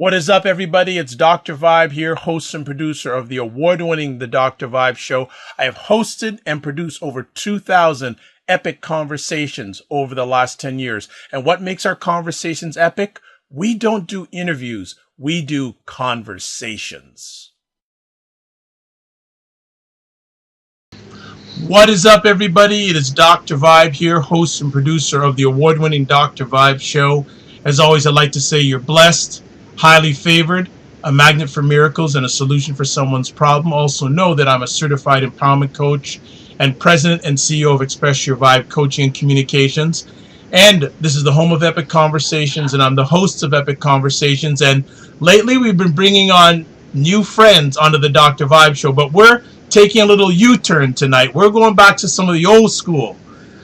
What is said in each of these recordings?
What is up, everybody? It's Dr. Vibe here, host and producer of the award-winning The Dr. Vibe Show. I have hosted and produced over 2,000 epic conversations over the last 10 years. And what makes our conversations epic? We don't do interviews. We do conversations. What is up, everybody? It is Dr. Vibe here, host and producer of the award-winning Dr. Vibe Show. As always, I'd like to say you're blessed, highly favored, a magnet for miracles, and a solution for someone's problem. Also know that I'm a certified empowerment coach and president and CEO of Express Your Vibe Coaching and Communications. And this is the home of Epic Conversations, and I'm the host of Epic Conversations. And lately we've been bringing on new friends onto the Dr. Vibe Show, but we're taking a little U-turn tonight. We're going back to some of the old school.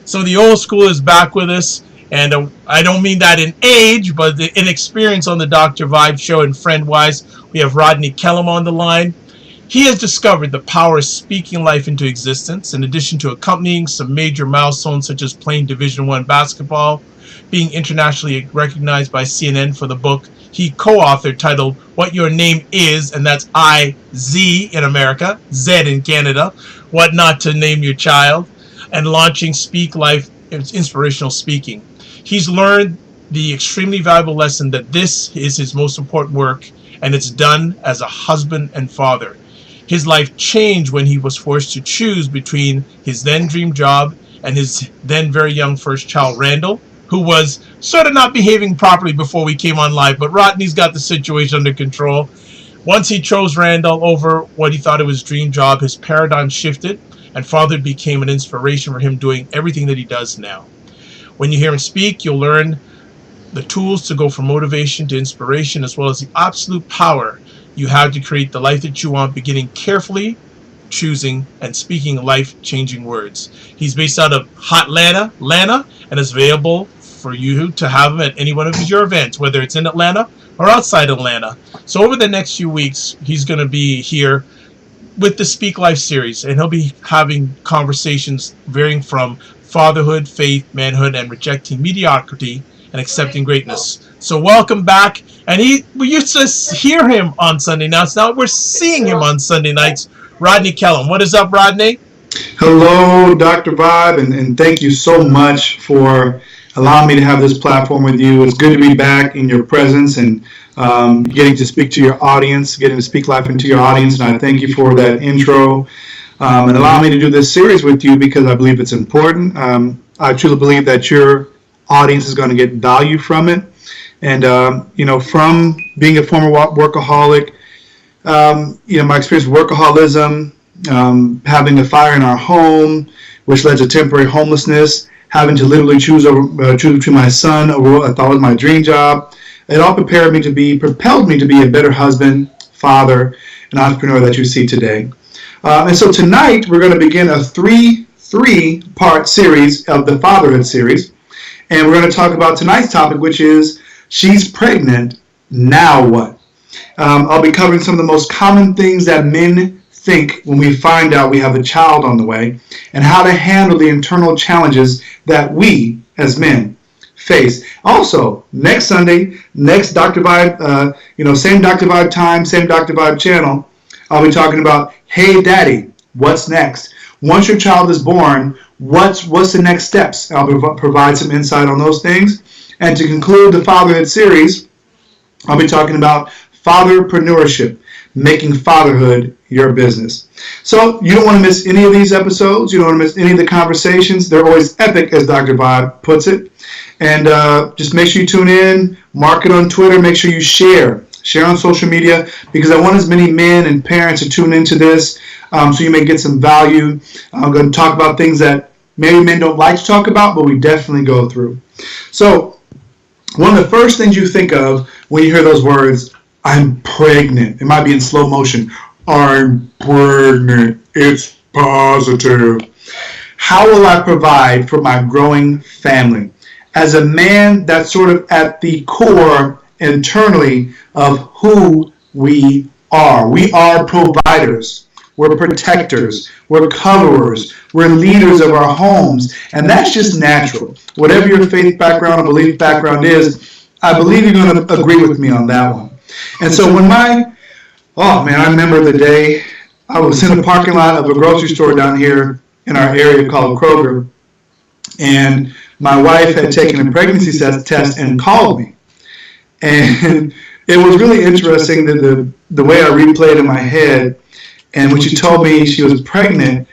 Some of the old school is back with us. And I don't mean that in age, but in experience on the Dr. Vibe Show. And friend-wise, we have Rodney Kellum on the line. He has discovered the power of speaking life into existence, in addition to accompanying some major milestones such as playing Division I basketball, being internationally recognized by CNN for the book he co-authored titled What Your Name Is, and that's I-Z in America, Z in Canada, What Not to Name Your Child, and launching Speak Life Inspirational Speaking. He's learned the extremely valuable lesson that this is his most important work, and it's done as a husband and father. His life changed when he was forced to choose between his then dream job and his then very young first child, Randall, who was sort of not behaving properly before we came on live, but Rodney's got the situation under control. Once he chose Randall over what he thought of his dream job, his paradigm shifted, and fatherhood became an inspiration for him doing everything that he does now. When you hear him speak, you'll learn the tools to go from motivation to inspiration, as well as the absolute power you have to create the life that you want, beginning carefully, choosing, and speaking life-changing words. He's based out of Atlanta, and is available for you to have him at any one of your events, whether it's in Atlanta or outside Atlanta. So over the next few weeks, he's going to be here with the Speak Life series, and he'll be having conversations varying from fatherhood, faith, manhood, and rejecting mediocrity and accepting greatness. So welcome back. And we used to hear him on Sunday nights. Now we're seeing him on Sunday nights. Rodney Kellum. What is up, Rodney? Hello, Dr. Vibe, and thank you so much for allowing me to have this platform with you. It's good to be back in your presence and getting to speak to your audience, getting to speak life into your audience. And I thank you for that intro and allow me to do this series with you because I believe it's important. I truly believe that your audience is going to get value from it. And, from being a former workaholic, my experience with workaholism, having a fire in our home, which led to temporary homelessness, having to literally choose between my son over what I thought was my dream job. It all propelled me to be a better husband, father, and entrepreneur that you see today. And so tonight we're going to begin a three-part series of the Fatherhood series. And we're going to talk about tonight's topic, which is she's pregnant, now what? I'll be covering some of the most common things that men think when we find out we have a child on the way, and how to handle the internal challenges that we as men face. Also, next Sunday, next Dr. Vibe, same Dr. Vibe time, same Dr. Vibe channel, I'll be talking about, hey daddy, what's next? Once your child is born, what's the next steps? I'll provide some insight on those things. And to conclude the Fatherhood series, I'll be talking about fatherpreneurship, making fatherhood your business. So you don't want to miss any of these episodes. You don't want to miss any of the conversations. They're always epic, as Dr. Vibe puts it. And just make sure you tune in, mark it on Twitter, make sure you share on social media, because I want as many men and parents to tune into this so you may get some value. I'm going to talk about things that maybe men don't like to talk about, but we definitely go through. So one of the first things you think of when you hear those words, I'm pregnant. It might be in slow motion. I'm pregnant. It's positive. How will I provide for my growing family? As a man, that's sort of at the core internally of who we are. We are providers. We're protectors. We're coverers. We're leaders of our homes. And that's just natural. Whatever your faith background or belief background is, I believe you're going to agree with me on that one. And so I remember the day I was in a parking lot of a grocery store down here in our area called Kroger, and my wife had taken a pregnancy test and called me. And it was really interesting that the way I replayed in my head, and when she told me she was pregnant,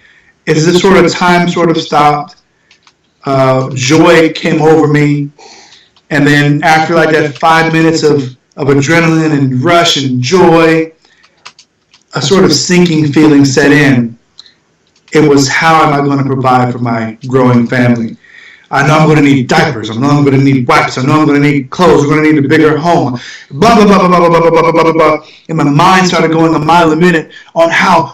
is this sort of time sort of stopped. Joy came over me, and then after like that 5 minutes of adrenaline and rush and joy, a sort of sinking feeling set in. It was, how am I going to provide for my growing family? I know I'm going to need diapers. I know I'm going to need wipes. I know I'm going to need clothes. We're going to need a bigger home. Blah, blah, blah, blah, blah, blah, blah, blah, blah, blah. And my mind started going a mile a minute on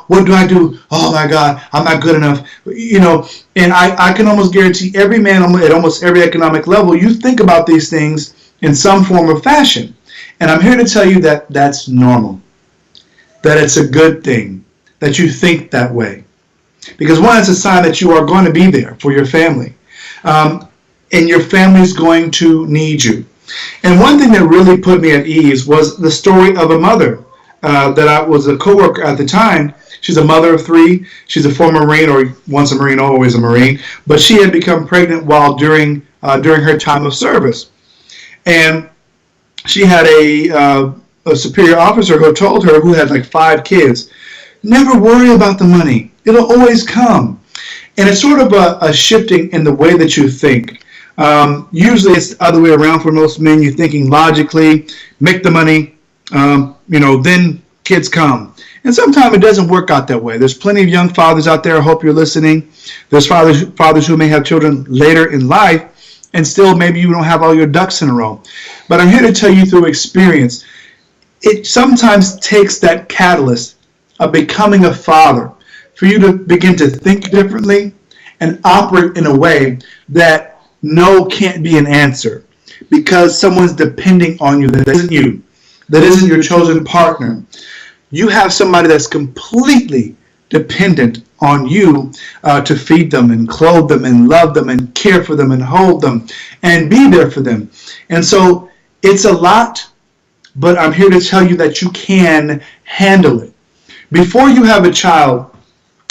what do I do? Oh my God, I'm not good enough. And I can almost guarantee every man at almost every economic level, you think about these things in some form or fashion. And I'm here to tell you that that's normal, that it's a good thing that you think that way. Because one, it's a sign that you are going to be there for your family. And your family's going to need you. And one thing that really put me at ease was the story of a mother that I was a coworker at the time. She's a mother of 3. She's a former Marine, or once a Marine, always a Marine. But she had become pregnant while during her time of service. And she had a superior officer who told her, who had like 5 kids, never worry about the money. It'll always come. And it's sort of a shifting in the way that you think. Usually it's the other way around for most men. You're thinking logically, make the money, then kids come. And sometimes it doesn't work out that way. There's plenty of young fathers out there. I hope you're listening. There's fathers who may have children later in life, and still maybe you don't have all your ducks in a row. But I'm here to tell you through experience, it sometimes takes that catalyst of becoming a father for you to begin to think differently and operate in a way that no can't be an answer, because someone's depending on you that isn't you, that isn't your chosen partner. You have somebody that's completely dependent on you to feed them and clothe them and love them and care for them and hold them and be there for them. And so it's a lot, but I'm here to tell you that you can handle it. Before you have a child,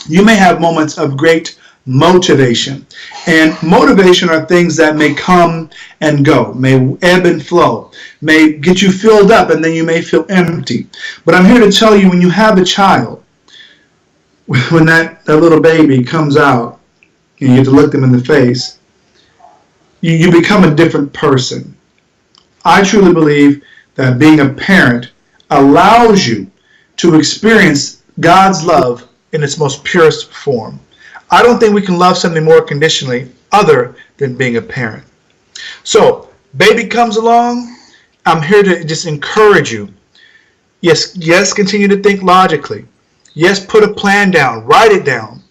you may have moments of great motivation. And motivation are things that may come and go, may ebb and flow, may get you filled up, and then you may feel empty. But I'm here to tell you, when you have a child, when that little baby comes out, and you get to look them in the face, you become a different person. I truly believe that being a parent allows you to experience God's love in its most purest form. I don't think we can love something more conditionally other than being a parent. So, baby comes along, I'm here to just encourage you. Yes, continue to think logically. Yes, put a plan down, write it down.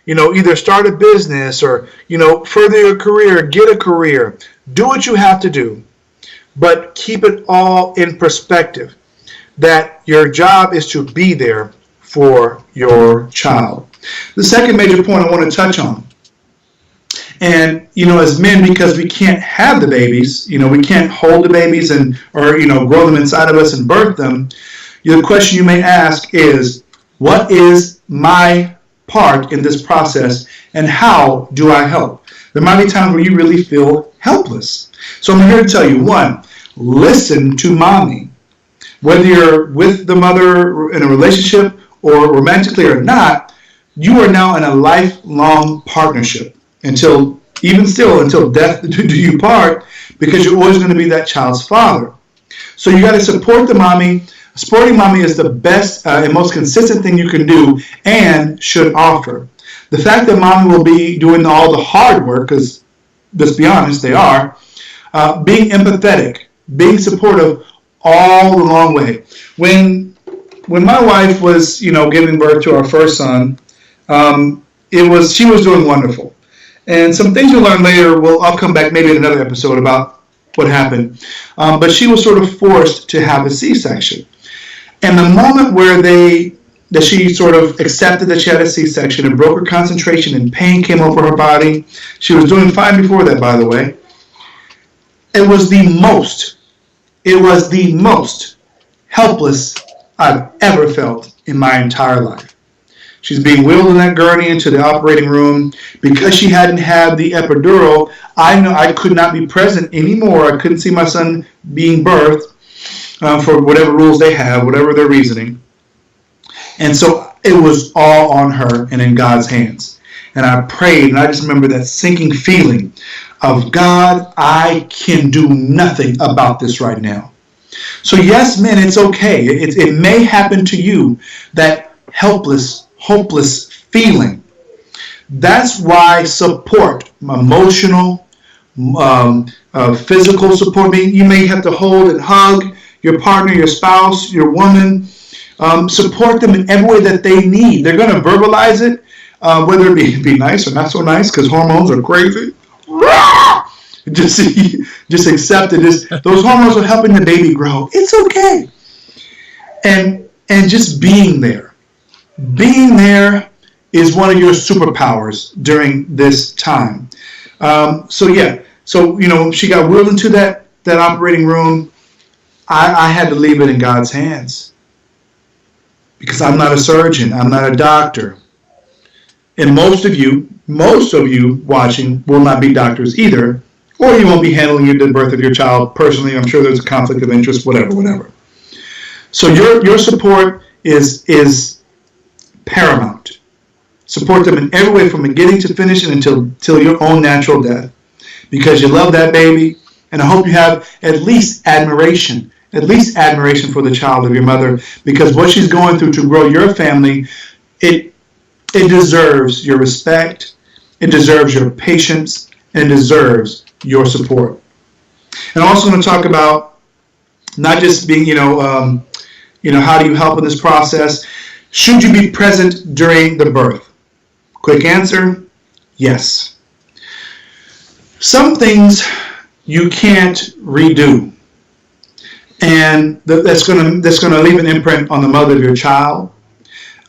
Either start a business or, further your career, get a career. Do what you have to do, but keep it all in perspective, that your job is to be there for your child. The second major point I want to touch on, and as men, because we can't have the babies, we can't hold the babies or grow them inside of us and birth them, the question you may ask is, what is my part in this process, and how do I help? There might be times where you really feel helpless. So I'm here to tell you, 1, listen to mommy. Whether you're with the mother in a relationship or romantically or not, you are now in a lifelong partnership until death do you part, because you're always going to be that child's father. So you got to support the mommy. Supporting mommy is the best and most consistent thing you can do and should offer. The fact that mommy will be doing all the hard work, because let's be honest, they are, being empathetic, being supportive all the long way. When my wife was, giving birth to our first son, she was doing wonderful. And some things you'll learn later, I'll come back maybe in another episode about what happened. But she was sort of forced to have a C-section. And the moment that she sort of accepted that she had a C-section and broke her concentration and pain came over her body, she was doing fine before that, by the way, it was the most helpless I've ever felt in my entire life. She's being wheeled in that gurney into the operating room. Because she hadn't had the epidural, I know I could not be present anymore. I couldn't see my son being birthed for whatever rules they have, whatever their reasoning. And so it was all on her and in God's hands. And I prayed, and I just remember that sinking feeling of, God, I can do nothing about this right now. So yes, men, it's okay. It may happen to you, that helpless, hopeless feeling. That's why support, emotional, physical support. You may have to hold and hug your partner, your spouse, your woman. Support them in every way that they need. They're going to verbalize it, whether it be nice or not so nice, because hormones are crazy. Just accept it. Those hormones are helping the baby grow. It's okay. And just being there. Being there is one of your superpowers during this time. So she got wheeled into that operating room. I had to leave it in God's hands, because I'm not a surgeon. I'm not a doctor. And most of you watching will not be doctors either, or you won't be handling the birth of your child personally. I'm sure there's a conflict of interest, whatever. So your support is paramount. Support them in every way from beginning to finish and until your own natural death, because you love that baby, and I hope you have at least admiration for the child of your mother, because what she's going through to grow your family, it deserves your respect, it deserves your patience, and it deserves your support. And I'm also going to talk about not just being, how do you help in this process? Should you be present during the birth? Quick answer, yes. Some things you can't redo, and that's going to leave an imprint on the mother of your child.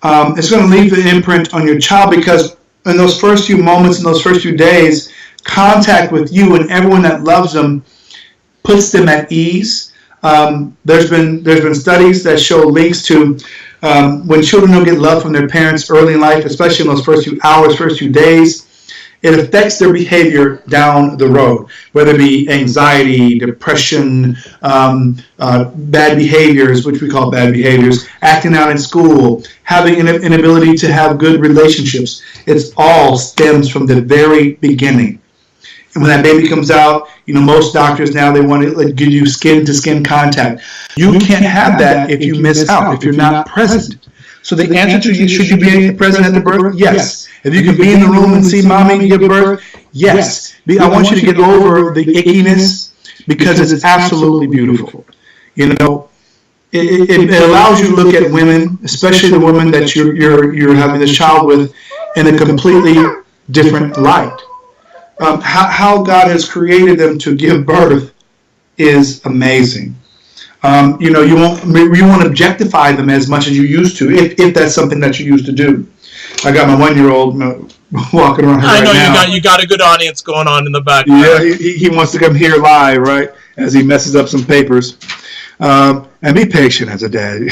It's going to leave an imprint on your child, because in those first few moments, in those first few days, contact with you and everyone that loves them puts them at ease. There's been studies that show links to when children don't get love from their parents early in life, especially in those first few hours, first few days, it affects their behavior down the road, whether it be anxiety, depression, bad behaviors, which we call bad behaviors, acting out in school, having an inability to have good relationships. It all stems from the very beginning. And when that baby comes out, most doctors now, they want to give you skin-to-skin contact. You can't have that if you miss out, if you're not present. So the answer to you, should you be present at the birth? Yes. If you can be in the room and see mommy give birth, yes. I want you to get over the ickiness, because it's absolutely beautiful. It allows you to look at women, especially the woman that you're having this child with, in a completely different light. How God has created them to give birth is amazing. You won't objectify them as much as you used to, if that's something that you used to do. I got my 1-year-old walking around here right now. I know you got a good audience going on in the background. Yeah, he wants to come here live, right, as he messes up some papers. And be patient as a dad.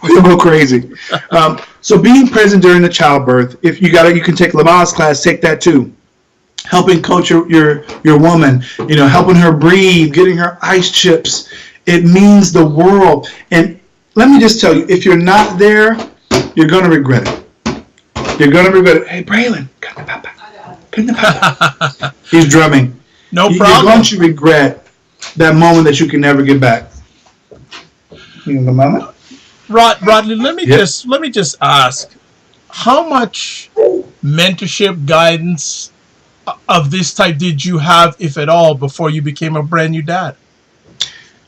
We'll go crazy. So being present during the childbirth, if you can take Lama's class, take that too. Helping coach your woman, helping her breathe, getting her ice chips. It means the world. And let me just tell you, if you're not there, you're going to regret it. You're going to regret it. Hey, Braylon, come to Papa. He's drumming. No problem. You're going to regret that moment that you can never get back. Rodney, let me just ask, how much mentorship guidance of this type did you have, if at all, before you became a brand new dad?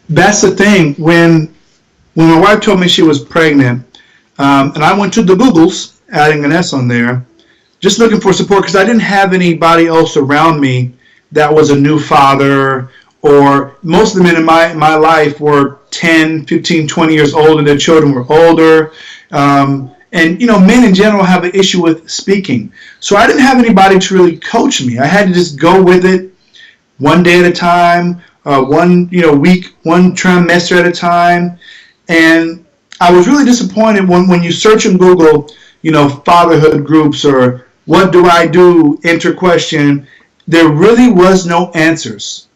That's the thing. When my wife told me she was pregnant, and I went to the Googles, adding an S on there, just looking for support, because I didn't have anybody else around me that was a new father, or most of the men in my life were 10, 15, 20 years old, and their children were older. And, men in general have an issue with speaking. So I didn't have anybody to really coach me. I had to just go with it one day at a time, one week, one trimester at a time. And I was really disappointed when you search in Google, fatherhood groups or what do I do, enter question, there really was no answers.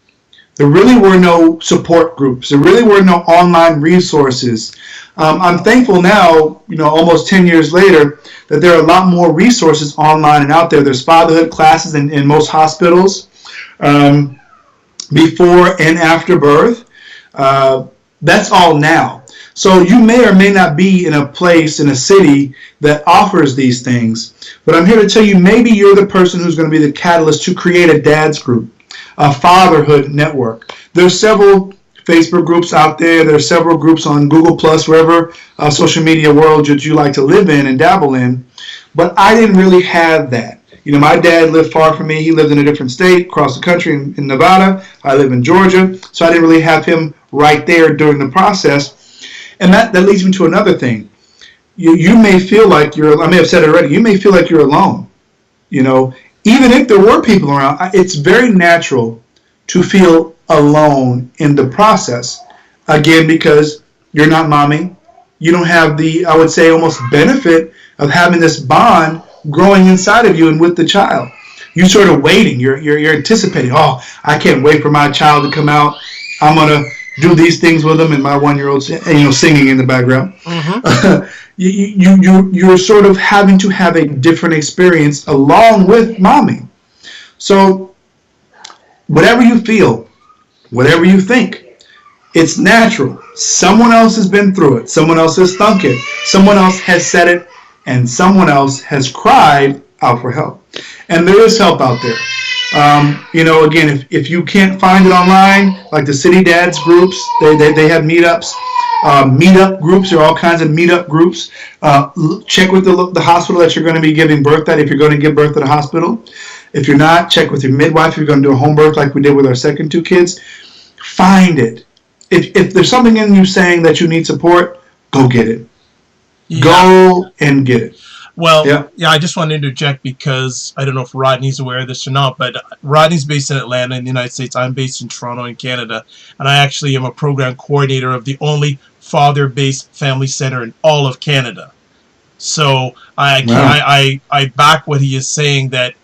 There really were no support groups. There really were no online resources. I'm thankful now, almost 10 years later, that there are a lot more resources online and out there. There's fatherhood classes in most hospitals before and after birth. That's all now. So you may or may not be in a place, in a city that offers these things. But I'm here to tell you, maybe you're the person who's going to be the catalyst to create a dad's group, a fatherhood network. There's several Facebook groups out there. There's several groups on Google+, wherever social media world that you like to live in and dabble in. But I didn't really have that. My dad lived far from me. He lived in a different state across the country in Nevada. I live in Georgia. So I didn't really have him right there during the process. And that leads me to another thing. You may feel like I may have said it already, you may feel like you're alone. Even if there were people around, it's very natural to feel alone in the process. Again, because you're not mommy. You don't have the, I would say, almost benefit of having this bond growing inside of you and with the child. You're sort of waiting. You're anticipating, I can't wait for my child to come out. I'm going to do these things with them, and my 1-year-old, singing in the background. Mm-hmm. You're sort of having to have a different experience along with mommy. So whatever you feel, whatever you think, it's natural. Someone else has been through it. Someone else has thunk it. Someone else has said it, and someone else has cried out for help. And there is help out there. Again, if you can't find it online, like the City Dads groups, they have meetups, meetup groups. There are all kinds of meetup groups. Check with the hospital that you're going to be giving birth at if you're going to give birth at a hospital. If you're not, check with your midwife if you're going to do a home birth like we did with our second 2 kids. Find it. If there's something in you saying that you need support, go get it. Yeah. Go and get it. Well, yeah, I just want to interject because I don't know if Rodney's aware of this or not, but Rodney's based in Atlanta in the United States. I'm based in Toronto in Canada, and I actually am a program coordinator of the only father-based family center in all of Canada. So I back what he is saying that,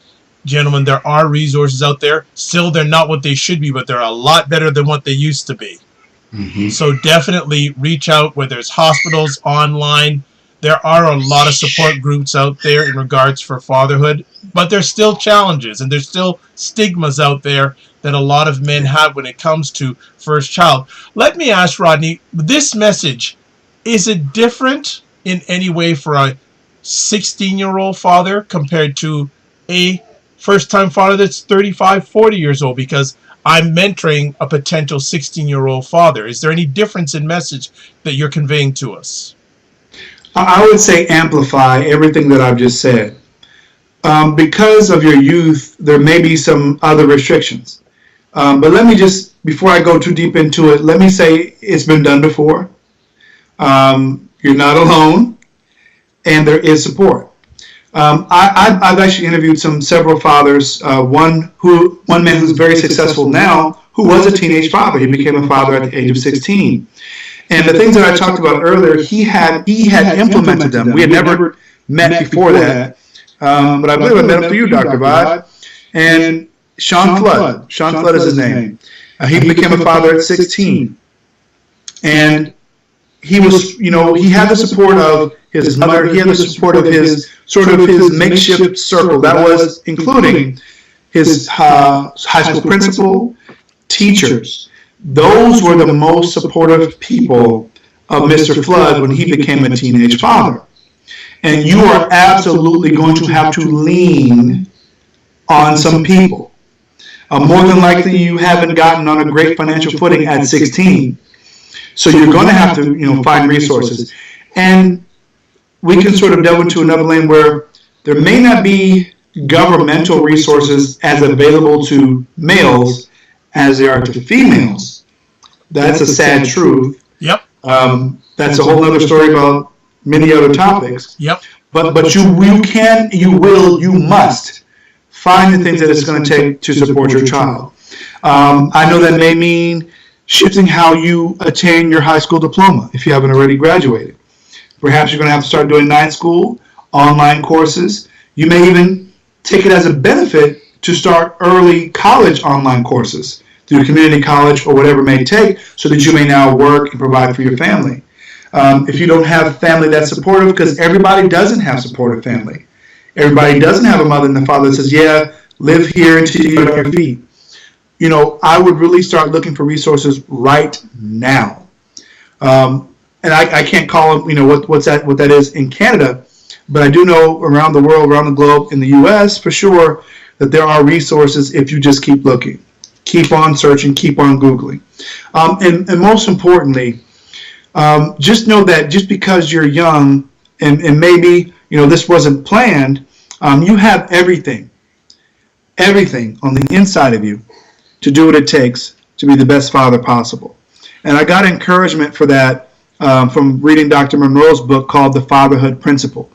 gentlemen, there are resources out there. Still, they're not what they should be, but they're a lot better than what they used to be. Mm-hmm. So definitely reach out, whether it's hospitals, online. There are a lot of support groups out there in regards for fatherhood, but there's still challenges and there's still stigmas out there that a lot of men have when it comes to first child. Let me ask Rodney, this message, is it different in any way for a 16-year-old father compared to a first-time father that's 35, 40 years old? Because I'm mentoring a potential 16-year-old father. Is there any difference in message that you're conveying to us? I would say amplify everything that I've just said. Because of your youth, there may be some other restrictions. But let me just, before I go too deep into it, let me say it's been done before. You're not alone, and there is support. I've actually interviewed several fathers. One man who's very successful now, who was a teenage father. He became a father at the age of 16. And the things that I talked about earlier, he had implemented them. We had never met before that. But I believe I met him through you, Dr. Vibe. And Sean Flood is his name. He became a father at 16. And he was, he had the support of his mother. He had the support of his makeshift circle. That was including his high school principal, teachers. Those were the most supportive people of Mr. Flood when he became a teenage father. And you are absolutely going to have to lean on some people. More than likely, you haven't gotten on a great financial footing at 16. So you're going to have to, find resources. And we can sort of delve into another lane where there may not be governmental resources as available to males as they are to females. That's a sad truth. Yep. That's a whole other story about many other topics. Yep. But you must find the things that it's going to take to support your child. I know that may mean shifting how you attain your high school diploma if you haven't already graduated. Perhaps you're going to have to start doing night school, online courses. You may even take it as a benefit to start early college online courses through community college or whatever it may take, so that you may now work and provide for your family. If you don't have a family that's supportive, because everybody doesn't have supportive family. Everybody doesn't have a mother and a father that says, yeah, live here until you're on your feet. I would really start looking for resources right now. And I can't call them, what that is in Canada, but I do know around the world, around the globe, in the U.S. for sure, that there are resources if you just keep looking, keep on searching, keep on Googling. And most importantly, just know that just because you're young and maybe, this wasn't planned, you have everything on the inside of you to do what it takes to be the best father possible. And I got encouragement for that from reading Dr. Monroe's book called The Fatherhood Principle.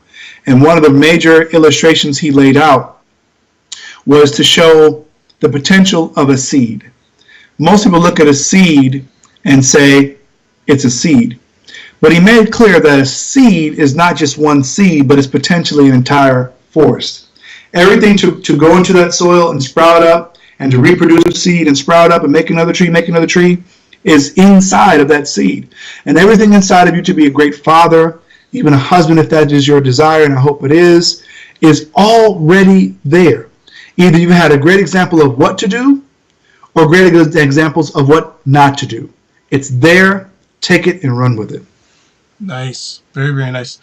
And one of the major illustrations he laid out was to show the potential of a seed. Most people look at a seed and say it's a seed. But he made clear that a seed is not just one seed, but it's potentially an entire forest. Everything to go into that soil and sprout up and to reproduce a seed and sprout up and make another tree is inside of that seed. And everything inside of you to be a great father, even a husband if that is your desire, and I hope it is already there. Either you had a great example of what to do or great examples of what not to do. It's there. Take it and run with it. Nice. Very, very nice.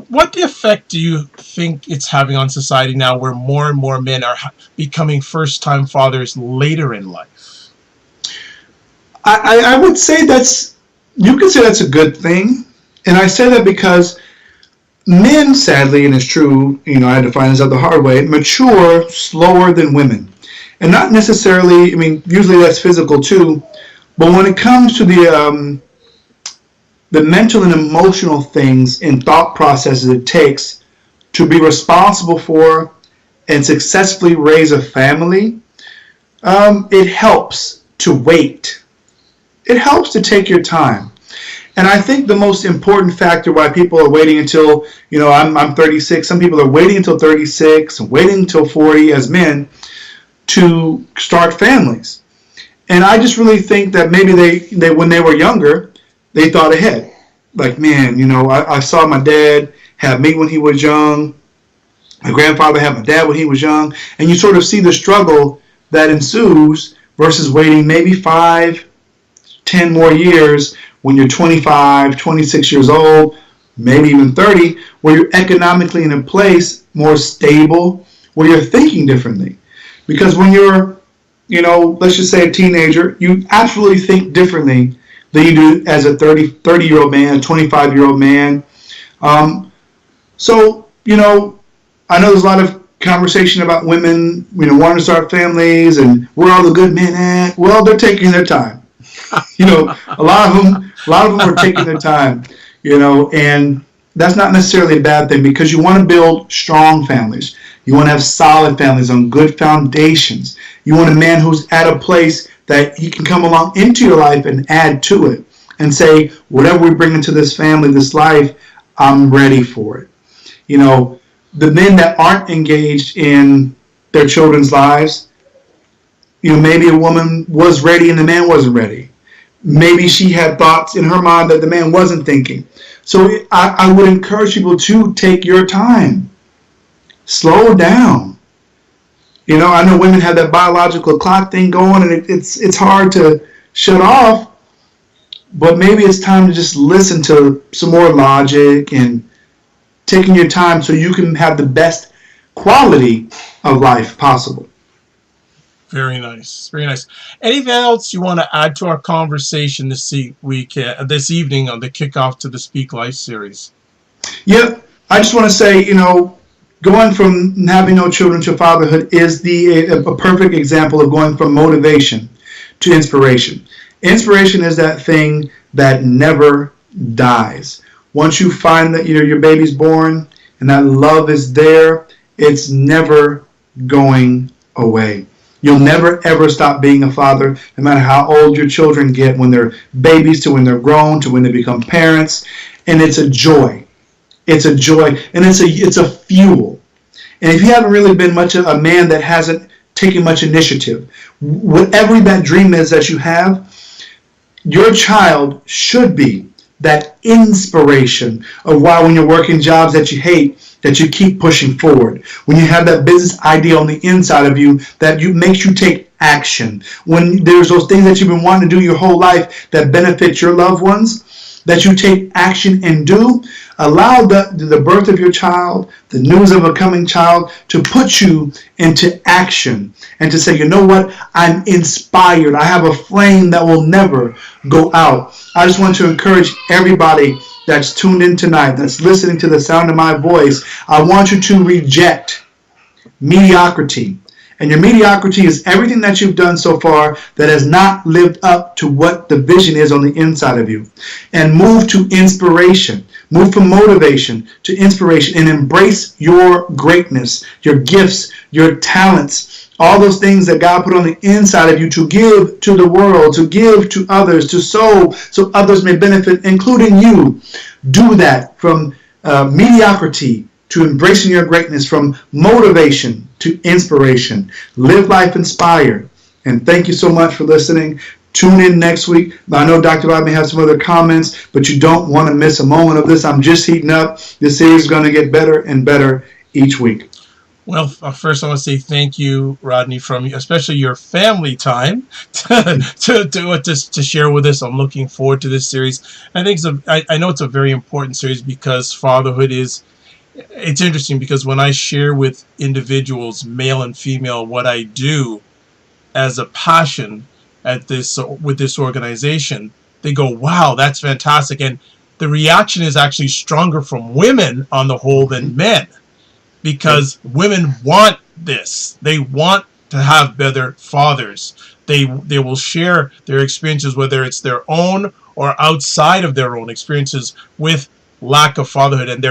What effect do you think it's having on society now where more and more men are becoming first-time fathers later in life? I would say you could say that's a good thing. And I say that because men, sadly, and it's true, I had to find this out the hard way, mature slower than women. And not necessarily, usually that's physical too, but when it comes to the mental and emotional things and thought processes it takes to be responsible for and successfully raise a family, it helps to wait. It helps to take your time. And I think the most important factor why people are waiting until, I'm 36. Some people are waiting until 36 and waiting until 40 as men to start families. And I just really think that maybe they when they were younger, they thought ahead. Like, man, I saw my dad have me when he was young. My grandfather had my dad when he was young. And you sort of see the struggle that ensues versus waiting maybe 5, 10 more years when you're 25, 26 years old, maybe even 30, where you're economically in a place more stable, where you're thinking differently. Because when you're, let's just say a teenager, you absolutely think differently than you do as a 30-year-old man, a 25-year-old man. So, I know there's a lot of conversation about women, wanting to start families and where all the good men at. Well, they're taking their time. A lot of them are taking their time, and that's not necessarily a bad thing because you want to build strong families. You want to have solid families on good foundations. You want a man who's at a place that he can come along into your life and add to it and say, whatever we bring into this family, this life, I'm ready for it. The men that aren't engaged in their children's lives, maybe a woman was ready and the man wasn't ready. Maybe she had thoughts in her mind that the man wasn't thinking. So I would encourage people to take your time. Slow down. I know women have that biological clock thing going and it's hard to shut off. But maybe it's time to just listen to some more logic and taking your time so you can have the best quality of life possible. Very nice. Very nice. Anything else you want to add to our conversation this evening on the kickoff to the Speak Life series? Yeah, I just want to say, going from having no children to fatherhood is a perfect example of going from motivation to inspiration. Inspiration is that thing that never dies. Once you find that your baby's born and that love is there, it's never going away. You'll never ever stop being a father, no matter how old your children get, when they're babies to when they're grown to when they become parents. And it's a joy. It's a joy, and it's a fuel. And if you haven't really been much of a man that hasn't taken much initiative, whatever that dream is that you have, your child should be that inspiration of why, when you're working jobs that you hate, that you keep pushing forward. When you have that business idea on the inside of you that makes you take action. When there's those things that you've been wanting to do your whole life that benefit your loved ones, that you take action and do. Allow the birth of your child, the news of a coming child, to put you into action and to say, you know what, I'm inspired. I have a flame that will never go out. I just want to encourage everybody that's tuned in tonight, that's listening to the sound of my voice. I want you to reject mediocrity. And your mediocrity is everything that you've done so far that has not lived up to what the vision is on the inside of you. And move to inspiration. Move from motivation to inspiration and embrace your greatness, your gifts, your talents, all those things that God put on the inside of you to give to the world, to give to others, to sow so others may benefit, including you. Do that from mediocrity to embracing your greatness, from motivation to inspiration. Live life inspired. And thank you so much for listening. Tune in next week. I know Dr. Bob may have some other comments, but you don't want to miss a moment of this. I'm just heating up. This series is going to get better and better each week. Well, first I want to say thank you, Rodney, from especially your family time to share with us. I'm looking forward to this series. I think I know it's a very important series because fatherhood is. It's interesting because when I share with individuals, male and female, what I do as a passion at this with this organization, they go, "Wow, that's fantastic!" And the reaction is actually stronger from women on the whole than men, because women want this. They want to have better fathers. They will share their experiences, whether it's their own or outside of their own experiences, with lack of fatherhood, and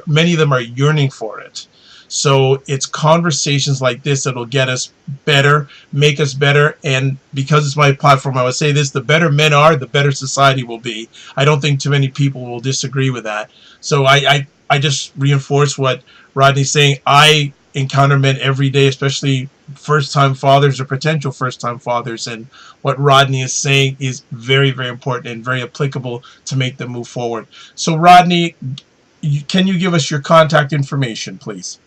many of them are yearning for it. So it's conversations like this that'll get us better, make us better, and because it's my platform, I would say this: the better men are, the better society will be. I don't think too many people will disagree with that. So I just reinforce what Rodney's saying. I encounter men every day, especially first-time fathers or potential first-time fathers, and what Rodney is saying is very, very important and very applicable to make them move forward. So Rodney, can you give us your contact information, please?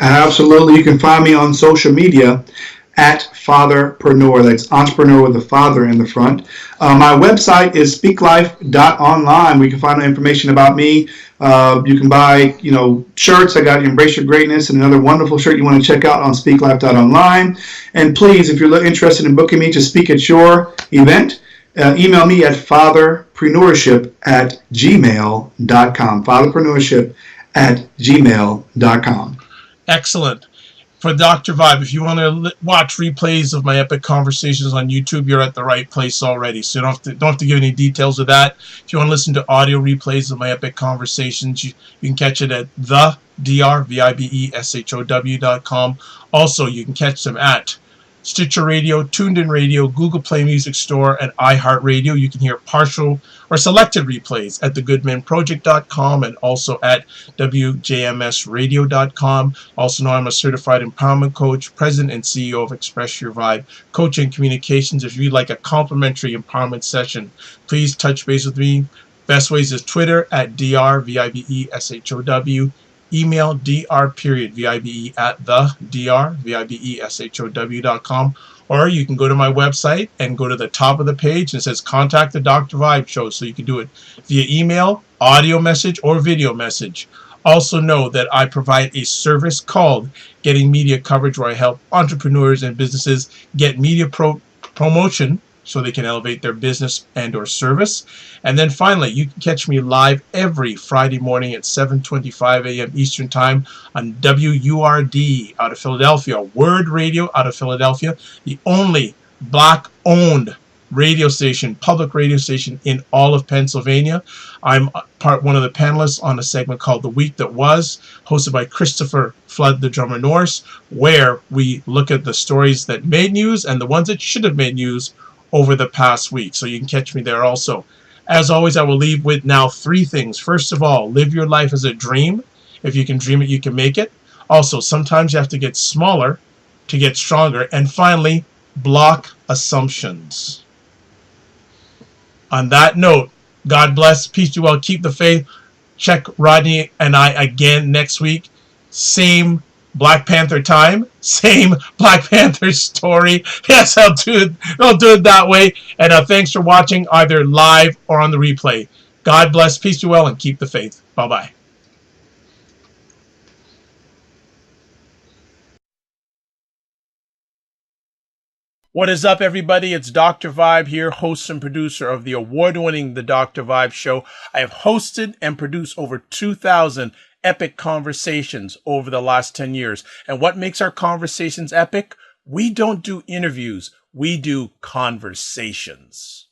Absolutely. You can find me on social media at Fatherpreneur. That's entrepreneur with a father in the front. My website is speaklife.online, where you can find information about me. You can buy, shirts. I got Embrace Your Greatness and another wonderful shirt you want to check out on speaklife.online. And please, if you're interested in booking me to speak at your event, email me at fatherpreneurship@gmail.com. Fatherpreneurship@gmail.com. Excellent. For Dr. Vibe, if you want to watch replays of my epic conversations on YouTube, you're at the right place already. So you don't have to give any details of that. If you want to listen to audio replays of my epic conversations, you can catch it at thedrvibeshow.com. Also, you can catch them at Stitcher Radio, Tuned In Radio, Google Play Music Store, and iHeartRadio. You can hear partial or selected replays at thegoodmenproject.com and also at wjmsradio.com. Also know I'm a certified empowerment coach, president and CEO of Express Your Vibe Coaching Communications. If you'd like a complimentary empowerment session, please touch base with me. Best ways is Twitter at drvibeshow. Email dr.vibe at thedrvibeshow.com, or you can go to my website and go to the top of the page and it says Contact the Dr. Vibe Show, so you can do it via email, audio message, or video message. Also know that I provide a service called Getting Media Coverage, where I help entrepreneurs and businesses get media promotion so they can elevate their business and or service. And then finally, you can catch me live every Friday morning at 7:25 a.m. Eastern Time on WURD out of Philadelphia, Word Radio out of Philadelphia, the only Black-owned radio station, public radio station in all of Pennsylvania. I'm one of the panelists on a segment called The Week That Was, hosted by Christopher Flood, the drummer Norse, where we look at the stories that made news and the ones that should have made news over the past week. So you can catch me there also. As always, I will leave with now 3 things. First of all, live your life as a dream. If you can dream it, you can make it. Also, sometimes you have to get smaller to get stronger. And finally, block assumptions. On that note, God bless, peace to you all, keep the faith. Check Rodney and I again next week. Same Black Panther time, same Black Panther story. Yes, I'll do it that way. And thanks for watching either live or on the replay. God bless, peace to you all, and keep the faith. Bye-bye. What is up, everybody? It's Dr. Vibe here, host and producer of the award-winning The Dr. Vibe Show. I have hosted and produced over 2,000 epic conversations over the last 10 years. And what makes our conversations epic? We don't do interviews. We do conversations.